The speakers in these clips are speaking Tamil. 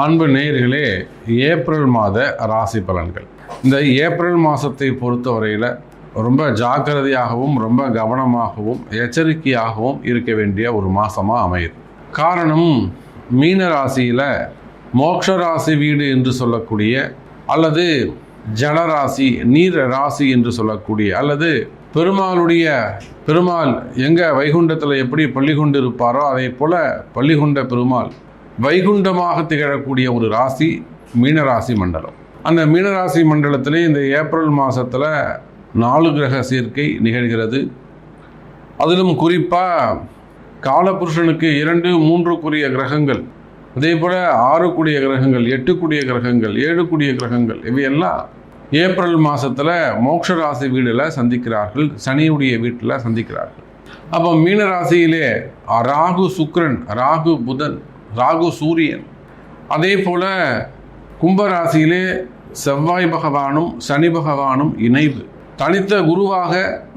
அன்பு நேயர்களே, ஏப்ரல் மாத ராசி பலன்கள். இந்த ஏப்ரல் மாதத்தை பொறுத்தவரையில் ரொம்ப ஜாக்கிரதையாகவும் ரொம்ப கவனமாகவும் எச்சரிக்கையாகவும் இருக்க வேண்டிய ஒரு மாதமாக அமையுது. காரணம், மீன ராசியில் மோட்ச ராசி வீடு என்று சொல்லக்கூடிய, அல்லது ஜலராசி நீர் ராசி என்று சொல்லக்கூடிய, அல்லது பெருமாள் எங்கே வைகுண்டத்தில் எப்படி பள்ளி கொண்டு இருப்பாரோ அதே போல் பள்ளிகொண்ட பெருமாள் வைகுண்டமாக திகழக்கூடிய ஒரு ராசி மீனராசி மண்டலம். அந்த மீனராசி மண்டலத்திலே இந்த ஏப்ரல் மாதத்தில் 4 கிரக சேர்க்கை நிகழ்கிறது. அதிலும் குறிப்பாக காலபுருஷனுக்கு 2, 3 கிரகங்கள், அதே போல் 6 கிரகங்கள், 8 கிரகங்கள், 7 கிரகங்கள், இவையெல்லாம் ஏப்ரல் மாதத்தில் மோட்ச ராசி வீடில் சந்திக்கிறார்கள், சனியுடைய வீட்டில் சந்திக்கிறார்கள். அப்போ மீனராசியிலே ராகு சுக்கிரன், ராகு புதன், ராகு சூரியன், அதே போல் கும்பராசியிலே செவ்வாய் பகவானும் சனி பகவானும் இணைவு. தனித்த குருவாக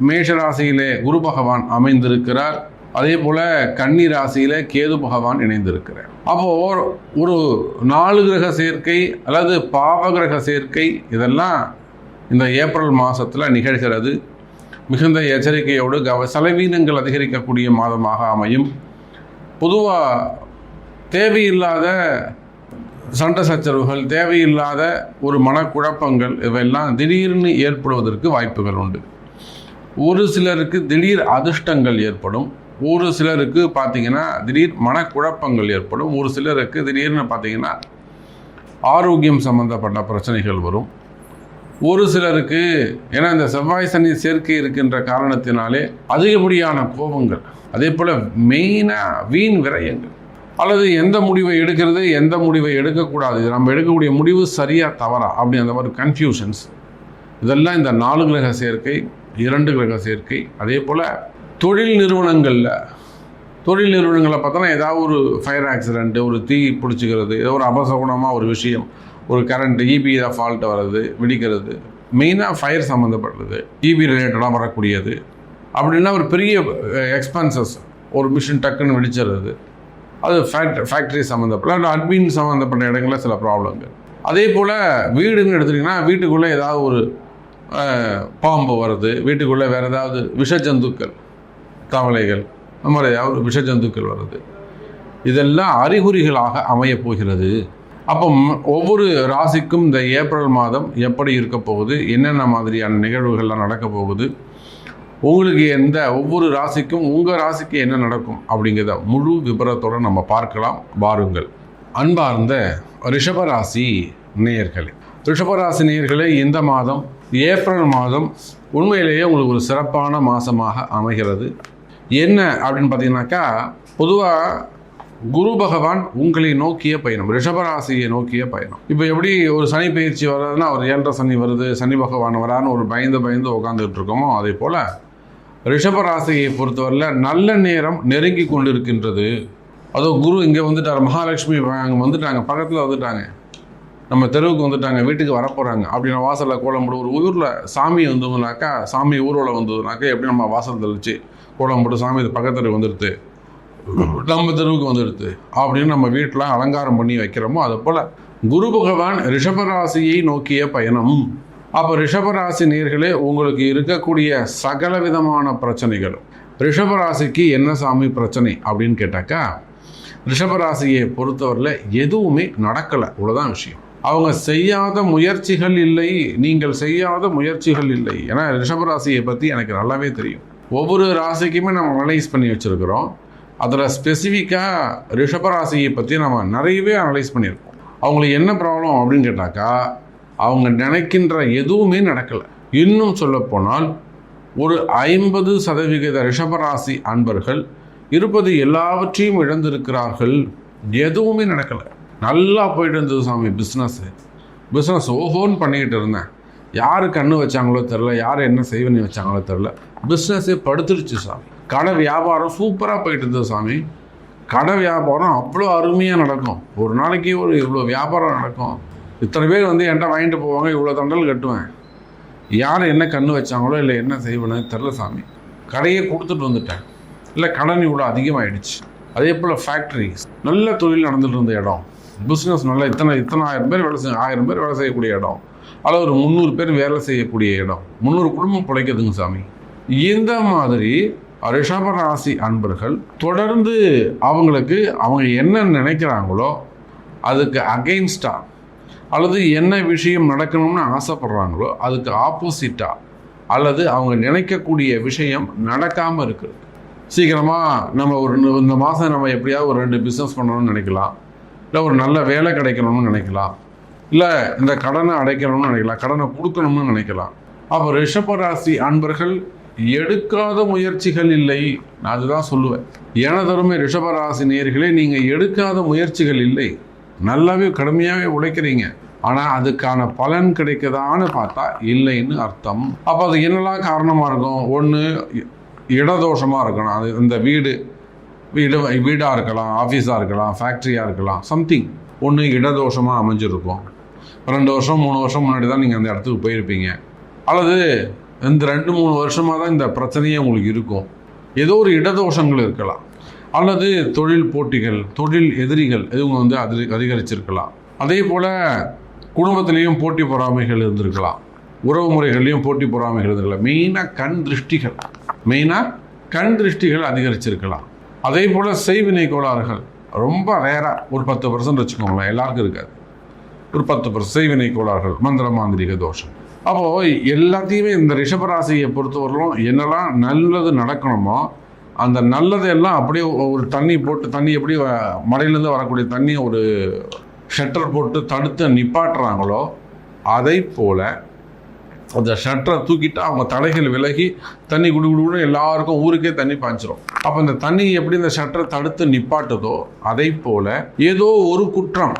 மேஷராசியிலே குரு பகவான் அமைந்திருக்கிறார். அதே போல் கன்னி ராசியிலே கேது பகவான் இணைந்திருக்கிறார். அப்போது ஒரு 4 கிரக சேர்க்கை அல்லது பாவ கிரக சேர்க்கை இதெல்லாம் இந்த ஏப்ரல் மாதத்தில் நிகழ்கிறது. மிகுந்த எச்சரிக்கையோடு செலவீனங்கள் அதிகரிக்கக்கூடிய மாதமாக அமையும். பொதுவாக தேவையில்லாத சண்டை சச்சரவுகள், தேவையில்லாத ஒரு மனக்குழப்பங்கள் இவையெல்லாம் திடீர்னு ஏற்படுவதற்கு வாய்ப்புகள் உண்டு. ஒரு சிலருக்கு திடீர் அதிர்ஷ்டங்கள் ஏற்படும், ஒரு சிலருக்கு பார்த்திங்கன்னா திடீர் மனக்குழப்பங்கள் ஏற்படும், ஒரு சிலருக்கு திடீர்னு பார்த்திங்கன்னா ஆரோக்கியம் சம்பந்தப்பட்ட பிரச்சனைகள் வரும். ஒரு சிலருக்கு ஏன்னா இந்த செவ்வாய் சனி சேர்க்கை இருக்கின்ற காரணத்தினாலே அதிகப்படியான கோபங்கள், அதே போல் மெயினாக வீண் விரயங்கள், அல்லது எந்த முடிவை எடுக்கிறது எந்த முடிவை எடுக்கக்கூடாது, நம்ம எடுக்கக்கூடிய முடிவு சரியாக தவறா அப்படி அந்த மாதிரி கன்ஃபியூஷன்ஸ், இதெல்லாம் இந்த 4 கிரக சேர்க்கை, 2 கிரக சேர்க்கை. அதே போல் தொழில் நிறுவனங்களில் பார்த்தோன்னா ஏதாவது ஒரு ஃபயர் ஆக்சிடெண்ட்டு, ஒரு தீ பிடிச்சிக்கிறது, ஏதோ ஒரு அபசகுணமாக ஒரு விஷயம், ஒரு கரண்ட் இபியில் ஃபால்ட்டு வர்றது, வெடிக்கிறது, மெயினாக ஃபயர் சம்மந்தப்பட்டது, இபி ரிலேட்டடாக வரக்கூடியது. அப்படின்னா ஒரு பெரிய எக்ஸ்பென்சஸ், ஒரு மிஷின் டக்குன்னு வெடிச்சிடுறது, அது ஃபேக்ட்ரி சம்மந்தப்பட்ட அட்மின் சம்மந்தப்பட்ட இடங்களில் சில ப்ராப்ளங்கள். அதே போல் வீடுன்னு எடுத்துட்டிங்கன்னா வீட்டுக்குள்ளே ஏதாவது ஒரு பாம்பு வருது, வீட்டுக்குள்ளே வேறு ஏதாவது விஷஜந்துக்கள், தவளைகள், அந்த மாதிரி ஏதாவது விஷஜந்துக்கள் வருது, இதெல்லாம் அறிகுறிகளாக அமையப் போகிறது. அப்போ ஒவ்வொரு ராசிக்கும் இந்த ஏப்ரல் மாதம் எப்படி இருக்க போகுது, என்னென்ன மாதிரியான நிகழ்வுகள்லாம் நடக்க போகுது, உங்களுக்கு ஒவ்வொரு ராசிக்கும் உங்கள் ராசிக்கு என்ன நடக்கும் அப்படிங்கிறத முழு விபரத்தோடு நம்ம பார்க்கலாம். வாருங்கள். அன்பார்ந்த ரிஷபராசி நேயர்களே, ரிஷபராசி நேயர்களே, இந்த மாதம் ஏப்ரல் மாதம் உண்மையிலேயே உங்களுக்கு ஒரு சிறப்பான மாதமாக அமைகிறது. என்ன அப்படின்னு பார்த்தீங்கன்னாக்கா, பொதுவாக குரு பகவான் உங்களை நோக்கிய பயணம், ரிஷபராசியை நோக்கிய பயணம். இப்போ எப்படி ஒரு சனி பயிற்சி வர்றதுன்னா ஒரு 7 சனி வருது, சனி பகவான் வரான்னு ஒரு பயந்து உட்காந்துட்டு இருக்கோமோ, அதே போல் ரிஷபராசியை பொறுத்தவரையில் நல்ல நேரம் நெருங்கி கொண்டிருக்கின்றது. அதோ குரு இங்கே வந்துட்டார், மகாலட்சுமி அங்கே வந்துட்டாங்க, பக்கத்தில் வந்துட்டாங்க, நம்ம தெருவுக்கு வந்துட்டாங்க, வீட்டுக்கு வரப்போகிறாங்க அப்படின்னு வாசலில் கோலம் போட்டு, ஒரு ஊரில் சாமி வந்ததுனாக்கா, சாமி ஊர்வலம் வந்ததுனாக்கா எப்படி நம்ம வாசல் தெளிச்சு கோலம் போட்டு சாமி இது பக்கத்தில் வந்துடுது, நம்ம தெருவுக்கு வந்துடுது அப்படின்னு நம்ம வீட்டில் அலங்காரம் பண்ணி வைக்கிறோமோ, அது போல் குரு பகவான் ரிஷபராசியை நோக்கிய பயணம். அப்போ ரிஷபராசி நேயர்களே, உங்களுக்கு இருக்கக்கூடிய சகல விதமான பிரச்சனைகளும், ரிஷபராசிக்கு என்ன சாமி பிரச்சனை அப்படின்னு கேட்டாக்கா, ரிஷபராசியை பொறுத்தவரையில் எதுவுமே நடக்கலை, இவ்வளோதான் விஷயம். அவங்க செய்யாத முயற்சிகள் இல்லை, நீங்கள் செய்யாத முயற்சிகள் இல்லை. ஏன்னா ரிஷபராசியை பற்றி எனக்கு நல்லாவே தெரியும். ஒவ்வொரு ராசிக்குமே நம்ம அனலைஸ் பண்ணி வச்சுருக்கிறோம். அதில் ஸ்பெசிஃபிக்காக ரிஷபராசியை பற்றி நம்ம நிறையவே அனலைஸ் பண்ணியிருக்கோம். அவங்களுக்கு என்ன ப்ராப்ளம் அப்படின்னு கேட்டாக்கா, அவங்க நினைக்கின்ற எதுவுமே நடக்கலை. இன்னும் சொல்லப்போனால் ஒரு 50% ரிஷபராசி அன்பர்கள் இருப்பது எல்லாவற்றையும் இழந்திருக்கிறார்கள். எதுவுமே நடக்கலை. நல்லா போயிட்டு இருந்தது சாமி, பிஸ்னஸ் ஓஹோன்னு பண்ணிக்கிட்டு இருந்தேன், யார் கண்ணு வச்சாங்களோ தெரில, யார் என்ன செய்வனி வச்சாங்களோ தெரில, பிஸ்னஸே படுத்துருச்சு சாமி. கடை வியாபாரம் சூப்பராக போயிட்டு இருந்தது சாமி, கடை வியாபாரம் அவ்வளோ அருமையாக நடக்கும், ஒரு நாளைக்கு இவ்வளோ வியாபாரம் நடக்கும், இத்தனை பேர் என்கிட்ட வாங்கிட்டு போவாங்க, இவ்வளோ தண்டல் கட்டுவேன், யார் என்ன கண்ணு வச்சாங்களோ இல்லை என்ன செய்வேன்னு தெரில சாமி, கடையை கொடுத்துட்டு வந்துட்டேன், இல்லை கடன் இவ்வளோ அதிகமாகிடுச்சு. அதே போல் ஃபேக்ட்ரிஸ், நல்ல தொழில் நடந்துட்டு இருந்த இடம், பிஸ்னஸ் நல்லா இத்தனை 1000 பேர் வேலை 1000 பேர் வேலை செய்யக்கூடிய இடம், அல்லது ஒரு 300 பேர் வேலை செய்யக்கூடிய இடம், 300 குடும்பம் பிழைக்குதுங்க சாமி. இந்த மாதிரி ரிஷப ராசி அன்பர்கள் தொடர்ந்து அவங்க என்ன நினைக்கிறாங்களோ அதுக்கு அகெயின்ஸ்டாக, அல்லது என்ன விஷயம் நடக்கணும்னு ஆசைப்படுறாங்களோ அதுக்கு ஆப்போசிட்டாக, அல்லது அவங்க நினைக்கக்கூடிய விஷயம் நடக்காமல் இருக்குது. சீக்கிரமாக நம்ம இந்த மாதம் நம்ம எப்படியாவது ஒரு 2 பிஸ்னஸ் பண்ணணும்னு நினைக்கலாம், இல்லை ஒரு நல்ல வேலை கிடைக்கணும்னு நினைக்கலாம், இல்லை இந்த கடனை அடைக்கணும்னு நினைக்கலாம், கடனை கொடுக்கணும்னு நினைக்கலாம். அப்போ ரிஷபராசி அன்பர்கள் எடுக்காத முயற்சிகள் இல்லை. நான் அதுதான் சொல்லுவேன். எனதருமை ரிஷபராசி நேயர்களே, நீங்கள் எடுக்காத முயற்சிகள் இல்லை. நல்லாவே கடுமையாகவே உழைக்கிறீங்க, ஆனால் அதுக்கான பலன் கிடைக்குதான்னு பார்த்தா இல்லைன்னு அர்த்தம். அப்போ அது என்னெல்லாம் காரணமாக இருக்கும்? ஒன்று இடதோஷமாக இருக்கணும். அது இந்த வீடாக இருக்கலாம், ஆஃபீஸாக இருக்கலாம், ஃபேக்ட்ரியாக இருக்கலாம், சம்திங் ஒன்று இடதோஷமாக அமைஞ்சிருக்கும். 2 வருஷம் 3 வருஷம் முன்னாடி தான் நீங்கள் அந்த இடத்துக்கு போயிருப்பீங்க, அல்லது இந்த 2-3 வருஷமாக தான் இந்த பிரச்சனையே உங்களுக்கு இருக்கும். ஏதோ ஒரு இடதோஷங்கள் இருக்கலாம், அல்லது தொழில் போட்டிகள், தொழில் எதிரிகள் இவங்க அதிகரிச்சிருக்கலாம். அதே போல் குடும்பத்திலையும் போட்டி பொறாமைகள் இருந்திருக்கலாம், உறவு முறைகள்லையும் போட்டி பொறாமைகள் இருந்திருக்கலாம். மெயினாக கண் திருஷ்டிகள் அதிகரிச்சிருக்கலாம். அதே போல் செய்வினை கோளாறுகள் ரொம்ப ரேராக ஒரு 10% வச்சுக்கோங்களேன், எல்லாருக்கும் இருக்காது. ஒரு 10% செய்வினை கோளாறுகள், மந்திர மாந்திரிக தோஷம். அப்போது எல்லாத்தையுமே இந்த ரிஷபராசியை பொறுத்தவரையிலும் என்னெல்லாம் நல்லது நடக்கணுமோ அந்த நல்லதெல்லாம் அப்படியே ஒரு தண்ணி எப்படி மழையிலேருந்து வரக்கூடிய தண்ணி ஒரு ஷட்டர் போட்டு தடுத்து நிப்பாட்டுறாங்களோ அதை போல் அந்த ஷட்டரை தூக்கிட்டு அவங்க தடைகள் விலகி தண்ணி குடுகுடுன்னு எல்லாருக்கும் ஊருக்கே தண்ணி பாய்ச்சிரும். அப்போ இந்த தண்ணி எப்படி இந்த ஷட்டரை தடுத்து நிப்பாட்டுதோ அதை போல் ஏதோ ஒரு குற்றம்,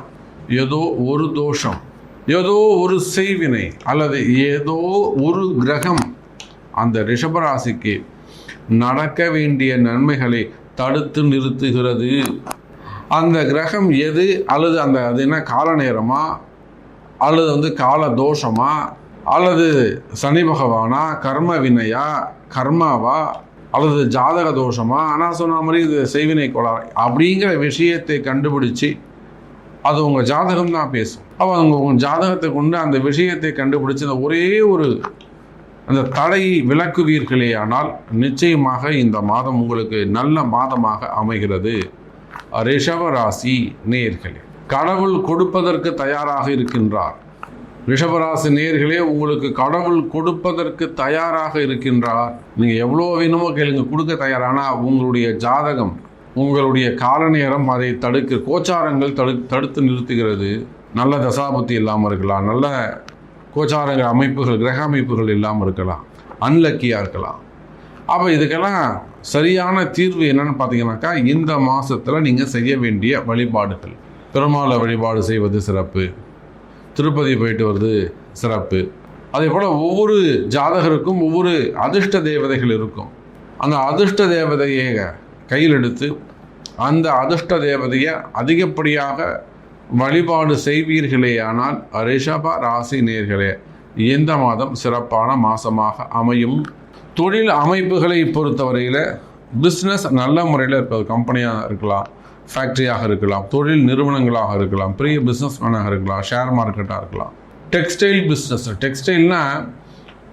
ஏதோ ஒரு தோஷம், ஏதோ ஒரு செய்வினை, அல்லது ஏதோ ஒரு கிரகம் அந்த ரிஷபராசிக்கு நடக்க வேண்டிய நன்மைகளை தடுத்து நிறுத்துகிறது. அந்த கிரகம் எது, அல்லது அது என்ன கால நேரமா, அல்லது கால தோஷமா, அல்லது சனி பகவானா, கர்ம வினையா, கர்மாவா, அல்லது ஜாதக தோஷமா, ஆனால் சொன்ன மாதிரி இது செய்வினை கோளாறு அப்படிங்கிற விஷயத்தை கண்டுபிடிச்சி அது உங்கள் ஜாதகம் தான் பேசும். அப்போ உங்கள் ஜாதகத்தை கொண்டு அந்த விஷயத்தை கண்டுபிடிச்சி அந்த ஒரே ஒரு அந்த தடையை விலக்குவீர்களே ஆனால் நிச்சயமாக இந்த மாதம் உங்களுக்கு நல்ல மாதமாக அமைகிறது. ரிஷபராசி நேயர்களே, கடவுள் கொடுப்பதற்கு தயாராக இருக்கின்றார். ரிஷபராசி நேயர்களே, உங்களுக்கு கடவுள் கொடுப்பதற்கு தயாராக இருக்கின்றார். நீங்கள் எவ்வளோ வேணுமோ கேளுங்க, கொடுக்க தயாரானா உங்களுடைய ஜாதகம், உங்களுடைய கால நேரம் அதை கோச்சாரங்கள் தடுத்து நிறுத்துகிறது. நல்ல தசாபுத்தி இல்லாமல் இருக்கலாம், நல்ல கோச்சாரங்கள் அமைப்புகள், கிரக அமைப்புகள் இல்லாமல் இருக்கலாம், அன்லக்கியாக இருக்கலாம். அப்போ இதுக்கெல்லாம் சரியான தீர்வு என்னன்னு பார்த்தீங்கன்னாக்கா, இந்த மாதத்தில் நீங்கள் செய்ய வேண்டிய வழிபாடுகள், பெருமாளை வழிபாடு செய்வது சிறப்பு, திருப்பதி போயிட்டு வருது சிறப்பு. அதே போல் ஒவ்வொரு ஜாதகருக்கும் ஒவ்வொரு அதிர்ஷ்ட தேவதைகள் இருக்கும். அந்த அதிர்ஷ்ட தேவதையை கையில் எடுத்து அந்த அதிர்ஷ்ட தேவதையை அதிகப்படியாக வழிபாடு செய்வீர்களே ஆனால் ரிஷப ராசி நேயர்களே, இந்த மாதம் சிறப்பான மாதமாக அமையும். தொழில் அமைப்புகளை பொறுத்தவரையில் பிஸ்னஸ் நல்ல முறையில் இருப்பது, கம்பெனியாக இருக்கலாம், ஃபேக்ட்ரியாக இருக்கலாம், தொழில் நிறுவனங்களாக இருக்கலாம், பெரிய பிஸ்னஸ் மேனாக இருக்கலாம், ஷேர் மார்க்கெட்டாக இருக்கலாம், டெக்ஸ்டைல் பிஸ்னஸ். டெக்ஸ்டைல்னால்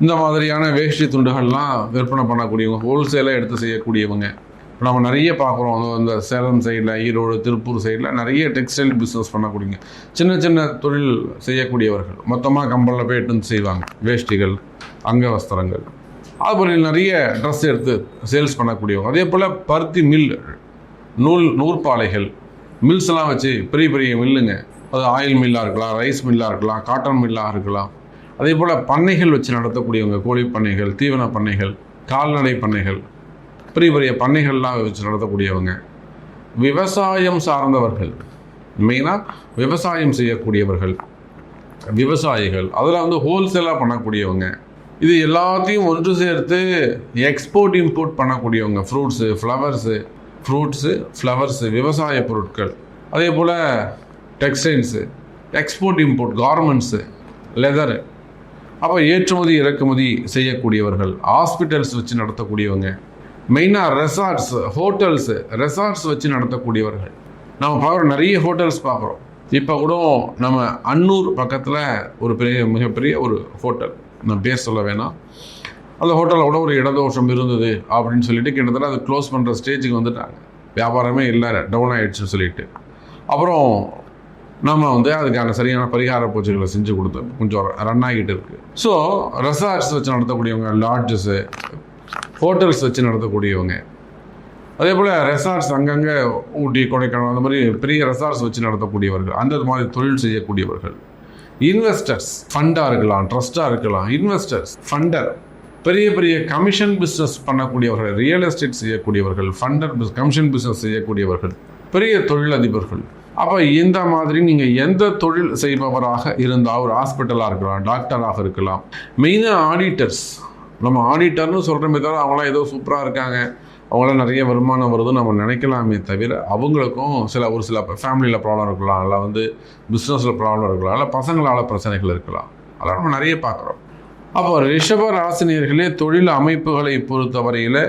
இந்த மாதிரியான வேஷ்டி துண்டுகள்லாம் விற்பனை பண்ணக்கூடியவங்க, ஹோல்சேலாக எடுத்து செய்யக்கூடியவங்க. இப்போ நம்ம நிறைய பார்க்குறோம், இந்த சேலம் சைடில், ஈரோடு, திருப்பூர் சைடில் நிறைய டெக்ஸ்டைல் பிஸ்னஸ் பண்ணக்கூடியவங்க, சின்ன சின்ன தொழில் செய்யக்கூடியவர்கள் மொத்தமாக கம்பளில் போய் எடுத்து செய்வாங்க, வேஷ்டிகள், அங்க வஸ்திரங்கள். அதுபோல் நிறைய ட்ரெஸ் எடுத்து சேல்ஸ் பண்ணக்கூடியவங்க. அதே போல் பருத்தி மில், நூற்பாலைகள், மில்ஸ்லாம் வச்சு பெரிய பெரிய மில்லுங்க, அது ஆயில் மில்லாக இருக்கலாம், ரைஸ் மில்லாக இருக்கலாம், காட்டன் மில்லாக இருக்கலாம். அதே போல் பண்ணைகள் வச்சு நடத்தக்கூடியவங்க, கோழி பண்ணைகள், தீவன பண்ணைகள், கால்நடை பண்ணைகள், பெரிய பெரிய பண்ணைகள்லாம் வச்சு நடத்தக்கூடியவங்க, விவசாயம் சார்ந்தவர்கள், மெயினாக விவசாயம் செய்யக்கூடியவர்கள், விவசாயிகள், அதில் ஹோல்சேலாக பண்ணக்கூடியவங்க, இது எல்லாத்தையும் ஒன்று சேர்த்து எக்ஸ்போர்ட் இம்போர்ட் பண்ணக்கூடியவங்க, ஃப்ரூட்ஸு, ஃப்ளவர்ஸு, விவசாய பொருட்கள், அதே போல் textiles, export import, garments, leather, அப்போ ஏற்றுமதி இறக்குமதி செய்யக்கூடியவர்கள், ஹாஸ்பிட்டல்ஸ் வச்சு நடத்தக்கூடியவங்க, மெயினாக ரெசார்ட்ஸ் வச்சு நடத்தக்கூடியவர்கள். நம்ம பார்க்குறோம், நிறைய ஹோட்டல்ஸ் பார்க்குறோம். இப்போ கூட நம்ம அன்னூர் பக்கத்தில் ஒரு மிகப்பெரிய ஒரு ஹோட்டல், நான் பேர் சொல்ல வேணாம், அந்த ஹோட்டலில் கூட ஒரு இடதோஷம் இருந்தது அப்படின்னு சொல்லிட்டு கிட்டத்தட்ட அது க்ளோஸ் பண்ணுற ஸ்டேஜுக்கு வந்துட்டாங்க. வியாபாரமே இல்லை, டவுன் ஆகிடுச்சுன்னு சொல்லிட்டு. அப்புறம் நம்ம அதுக்கான சரியான பரிகார பூஜைகளை செஞ்சு கொடுத்தோம். கொஞ்சம் ரன் ஆகிட்டு இருக்குது. ஸோ ரெசார்ட்ஸ் வச்சு நடத்தக்கூடியவங்க, லாட்ஜஸு, ஹோட்டல்ஸ் வச்சு நடத்தக்கூடியவங்க, அதே போல் ரெசார்ட்ஸ் அங்கங்கே ஊட்டி, கொடைக்கானல் அந்த மாதிரி பெரிய ரெசார்ட்ஸ் வச்சு நடத்தக்கூடியவர்கள், அந்த மாதிரி தொழில் செய்யக்கூடியவர்கள், இன்வெஸ்டர்ஸ், ஃபண்டாக இருக்கலாம், ட்ரஸ்ட்டாக இருக்கலாம், இன்வெஸ்டர்ஸ், ஃபண்டர், பெரிய பெரிய கமிஷன் பிஸ்னஸ் பண்ணக்கூடியவர்கள், ரியல் எஸ்டேட் செய்யக்கூடியவர்கள், ஃபண்டர் கமிஷன் பிஸ்னஸ் செய்யக்கூடியவர்கள், பெரிய தொழிலதிபர்கள். அப்போ இந்த மாதிரி நீங்கள் எந்த தொழில் செய்பவராக இருந்தால், ஒரு ஹாஸ்பிட்டலாக இருக்கலாம், டாக்டராக இருக்கலாம், மெயினாக ஆடிட்டர்ஸ். நம்ம ஆடிட்டர்னு சொல்கிறோமே தவிர அவங்களாம் ஏதோ சூப்பராக இருக்காங்க, அவங்களாம் நிறைய வருமானம் வருதுன்னு நம்ம நினைக்கலாமே தவிர, அவங்களுக்கும் ஒரு சில ஃபேமிலியில் ப்ராப்ளம் இருக்கலாம், இல்லை பிஸ்னஸில் ப்ராப்ளம் இருக்கலாம், இல்லை பசங்களால் பிரச்சனைகள் இருக்கலாம். அதெல்லாம் நம்ம நிறைய பார்க்குறோம். அப்போ ரிஷப ராசினியர்களே, தொழில் அமைப்புகளை பொறுத்தவரையில்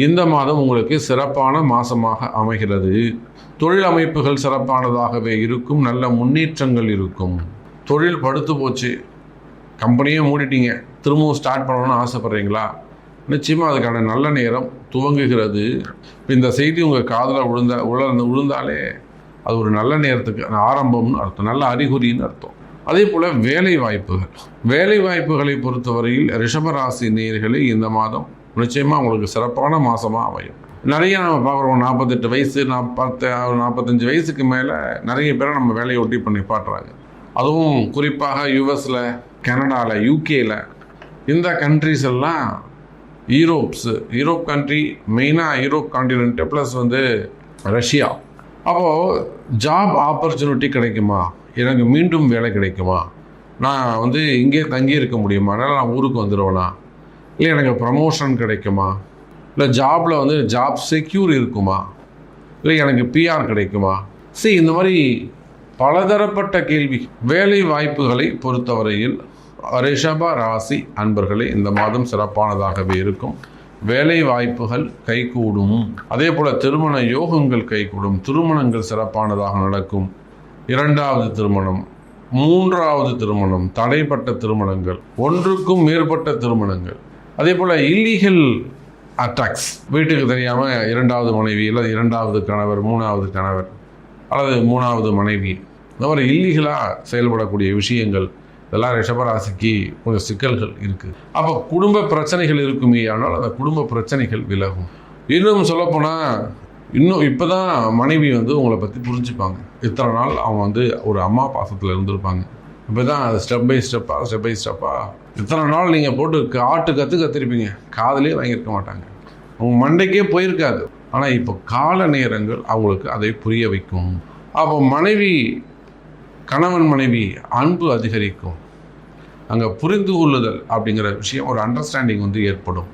இந்த மாதம் உங்களுக்கு சிறப்பான மாதமாக அமைகிறது. தொழில் அமைப்புகள் சிறப்பானதாகவே இருக்கும், நல்ல முன்னேற்றங்கள் இருக்கும். தொழில் படுத்து போச்சு, கம்பெனியே மூடிட்டீங்க, திரும்பவும் ஸ்டார்ட் பண்ணணும்னு ஆசைப்பட்றீங்களா? நிச்சயமாக அதுக்கான நல்ல நேரம் துவங்குகிறது. இந்த செய்தி உங்கள் காதில் விழுந்தாலே அது ஒரு நல்ல நேரத்துக்கு ஆரம்பம்னு அர்த்தம், நல்ல அறிகுறின்னு அர்த்தம். அதே போல் வேலை வாய்ப்புகளை பொறுத்தவரையில் ரிஷபராசி நேயர்களே இந்த மாதம் நிச்சயமாக உங்களுக்கு சிறப்பான மாதமாக அமையும். நிறைய நம்ம பார்க்குறோம், 48 வயசு 45 வயசுக்கு மேலே நிறைய பேரை நம்ம வேலையை ஒட்டி பண்ணி பாட்டுறாங்க. அதுவும் குறிப்பாக யூஎஸில், கனடாவில், யூகேயில், இந்த கண்ட்ரிஸ் எல்லாம் யூரோப் கண்ட்ரி, மெயினாக யூரோப் கான்டினென்ட்டு ப்ளஸ் ரஷ்யா. அப்போது ஜாப் ஆப்பர்ச்சுனிட்டி கிடைக்குமா, எனக்கு மீண்டும் வேலை கிடைக்குமா, நான் இங்கே தங்கி இருக்க முடியுமா, அதனால் நான் ஊருக்கு வந்துடுவேனா, இல்லை எனக்கு ப்ரமோஷன் கிடைக்குமா, இல்லை ஜாபில் ஜாப் செக்யூர் இருக்குமா, இல்லை எனக்கு பிஆர் கிடைக்குமா, இந்த மாதிரி பலதரப்பட்ட கேள்வி. வேலை வாய்ப்புகளை பொறுத்தவரையில் ரிஷப ராசி அன்பர்களே இந்த மாதம் சிறப்பானதாகவே இருக்கும். வேலை வாய்ப்புகள் கைகூடும். அதே போல் திருமண யோகங்கள் கைகூடும். திருமணங்கள் சிறப்பானதாக நடக்கும். 2வது திருமணம், 3வது திருமணம், தடைப்பட்ட திருமணங்கள், ஒன்றுக்கும் மேற்பட்ட திருமணங்கள், அதே போல் இல்லீகல் அட்டாக்ஸ், வீட்டுக்கு தெரியாமல் 2வது மனைவி இல்லை 2வது கணவர், 3வது கணவர் அல்லது 3வது மனைவி, இந்த மாதிரி இல்லீகலாக செயல்படக்கூடிய விஷயங்கள், இதெல்லாம் ரிஷபராசிக்கு கொஞ்சம் சிக்கல்கள் இருக்குது. அப்போ குடும்ப பிரச்சனைகள் இருக்குமே, ஆனால் அந்த குடும்ப பிரச்சனைகள் விலகும். இன்னும் சொல்லப்போனால் இப்போ தான் மனைவி உங்களை பற்றி புரிஞ்சுப்பாங்க. இத்தனை நாள் அவங்க ஒரு அம்மா பாசத்தில் இருந்திருப்பாங்க. இப்போ தான் அது ஸ்டெப் பை ஸ்டெப்பாக இத்தனை நாள் நீங்கள் போட்டு கற்றுருப்பீங்க, காதலே வாங்கியிருக்க மாட்டாங்க, அவங்க மண்டைக்கே போயிருக்காது. ஆனால் இப்போ கால நேரங்கள் அவங்களுக்கு அதை புரிய வைக்கும். அப்போ கணவன் மனைவி அன்பு அதிகரிக்கும். அங்கே புரிந்து கொள்ளுதல் அப்படிங்கிற விஷயம், ஒரு அண்டர்ஸ்டாண்டிங் ஏற்படும்,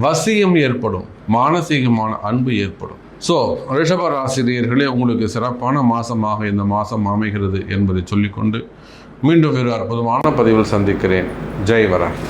வசியம் ஏற்படும், மானசீகமான அன்பு ஏற்படும். ஸோ ரிஷப ராசினியர்களே உங்களுக்கு சிறப்பான மாதமாக இந்த மாதம் அமைகிறது என்பதை சொல்லிக்கொண்டு மீண்டும் ஒரு அற்புதமான பதிவில் சந்திக்கிறேன். ஜெய் வரா.